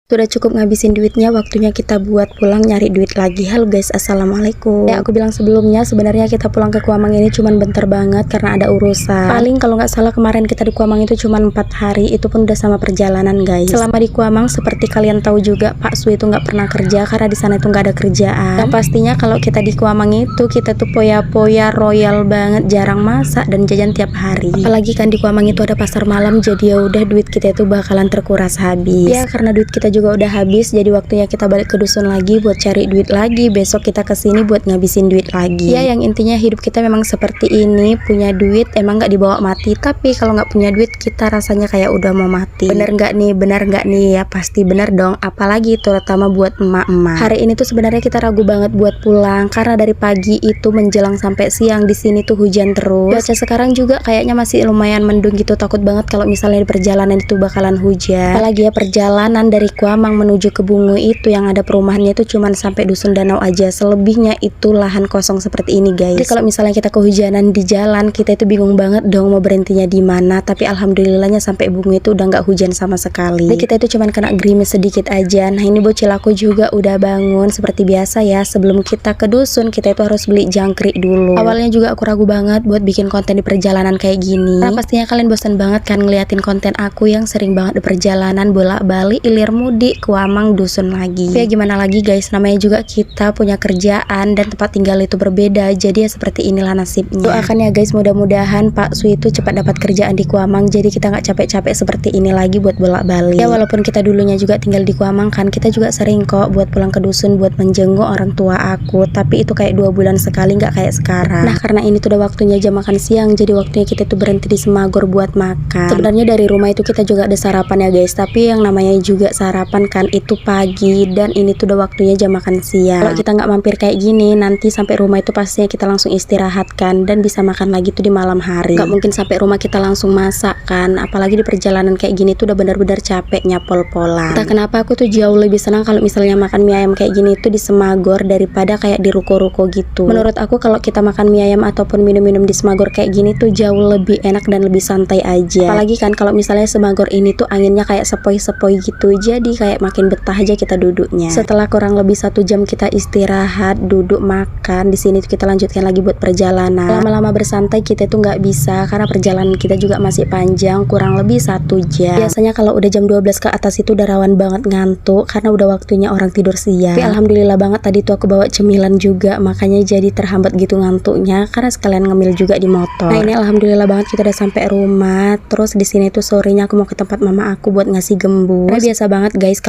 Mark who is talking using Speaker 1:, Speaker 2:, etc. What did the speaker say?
Speaker 1: Sudah cukup ngabisin duitnya, waktunya kita buat pulang nyari duit lagi. Halo guys, assalamualaikum. Ya, aku bilang sebelumnya sebenarnya kita pulang ke Kuamang ini cuman bentar banget karena ada urusan. Paling kalau nggak salah kemarin kita di Kuamang itu cuman 4 hari, itu pun udah sama perjalanan guys. Selama di Kuamang seperti kalian tahu juga Pak Su itu nggak pernah kerja karena di sana itu nggak ada kerjaan. Yang pastinya kalau kita di Kuamang itu kita tuh poya-poya royal banget, jarang masak dan jajan tiap hari. Apalagi kan di Kuamang itu ada pasar malam, jadi ya udah duit kita itu bakalan terkuras habis. Ya karena duit kita juga udah habis, jadi waktunya kita balik ke dusun lagi buat cari duit lagi. Besok kita kesini buat ngabisin duit lagi. Ya yang intinya hidup kita memang seperti ini, punya duit emang nggak dibawa mati, tapi kalau nggak punya duit kita rasanya kayak udah mau mati. Bener nggak nih? Bener nggak nih? Ya pasti bener dong, apalagi terutama buat emak-emak. Hari ini tuh sebenarnya kita ragu banget buat pulang karena dari pagi itu menjelang sampai siang di sini tuh hujan terus. Cuaca sekarang juga kayaknya masih lumayan mendung gitu, takut banget kalau misalnya di perjalanan itu bakalan hujan. Apalagi ya perjalanan dari Kuamang menuju ke Bungu itu yang ada perumahannya itu cuman sampai dusun danau aja, selebihnya itu lahan kosong seperti ini guys. Jadi kalau misalnya kita kehujanan di jalan, kita itu bingung banget dong mau berhentinya di mana. Tapi alhamdulillahnya sampai Bungu itu udah nggak hujan sama sekali. Jadi kita itu cuman kena gerimis sedikit aja. Nah ini bocil aku juga udah bangun seperti biasa ya. Sebelum kita ke dusun kita itu harus beli jangkrik dulu. Awalnya juga aku ragu banget buat bikin konten di perjalanan kayak gini, karena pastinya kalian bosan banget kan ngeliatin konten aku yang sering banget di perjalanan bolak-balik ilir mudik Kuamang dusun lagi. Ya gimana lagi guys, namanya juga kita punya kerjaan dan tempat tinggal itu berbeda, jadi ya seperti inilah nasibnya. Doakan ya guys, mudah-mudahan Pak Su itu cepat dapat kerjaan di Kuamang, jadi kita nggak capek-capek seperti ini lagi buat bolak-balik. Ya walaupun kita dulunya juga tinggal di Kuamang kan, kita juga sering kok buat pulang ke dusun buat menjenguk orang tua aku, tapi itu kayak 2 bulan sekali, nggak kayak sekarang. Nah karena ini tuh udah waktunya jam makan siang, jadi waktunya kita tuh berhenti di Semagor buat makan. Sebenarnya dari rumah itu kita juga ada sarapan ya guys, tapi yang namanya juga sarapan kan itu pagi, dan ini tuh udah waktunya jam makan siang. Kalau kita nggak mampir kayak gini, nanti sampai rumah itu pastinya kita langsung istirahat kan, dan bisa makan lagi tuh di malam hari. Nggak mungkin sampai rumah kita langsung masak kan, apalagi di perjalanan kayak gini tuh udah benar-benar capeknya pol-polan. Entah kenapa aku tuh jauh lebih senang kalau misalnya makan mie ayam kayak gini tuh di Semagor daripada kayak di ruko-ruko gitu. Menurut aku kalau kita makan mie ayam ataupun minum-minum di Semagor kayak gini tuh jauh lebih enak dan lebih santai aja. Apalagi kan kalau misalnya Semagor ini tuh anginnya kayak sepoi-sepoi gitu, jadi kayak makin betah aja kita duduknya. Setelah kurang lebih 1 jam kita istirahat, duduk makan, di sini tuh kita lanjutkan lagi buat perjalanan. Lama-lama bersantai kita tuh nggak bisa karena perjalanan kita juga masih panjang, kurang lebih 1 jam. Biasanya kalau udah jam 12 ke atas itu udah rawan banget ngantuk karena udah waktunya orang tidur siang. Tapi alhamdulillah banget tadi tuh aku bawa cemilan juga, makanya jadi terhambat gitu ngantuknya karena sekalian ngemil juga di motor. Nah ini alhamdulillah banget kita udah sampai rumah. Terus di sini tuh sorenya aku mau ke tempat mama aku buat ngasih gembus. Karena biasa banget guys kalau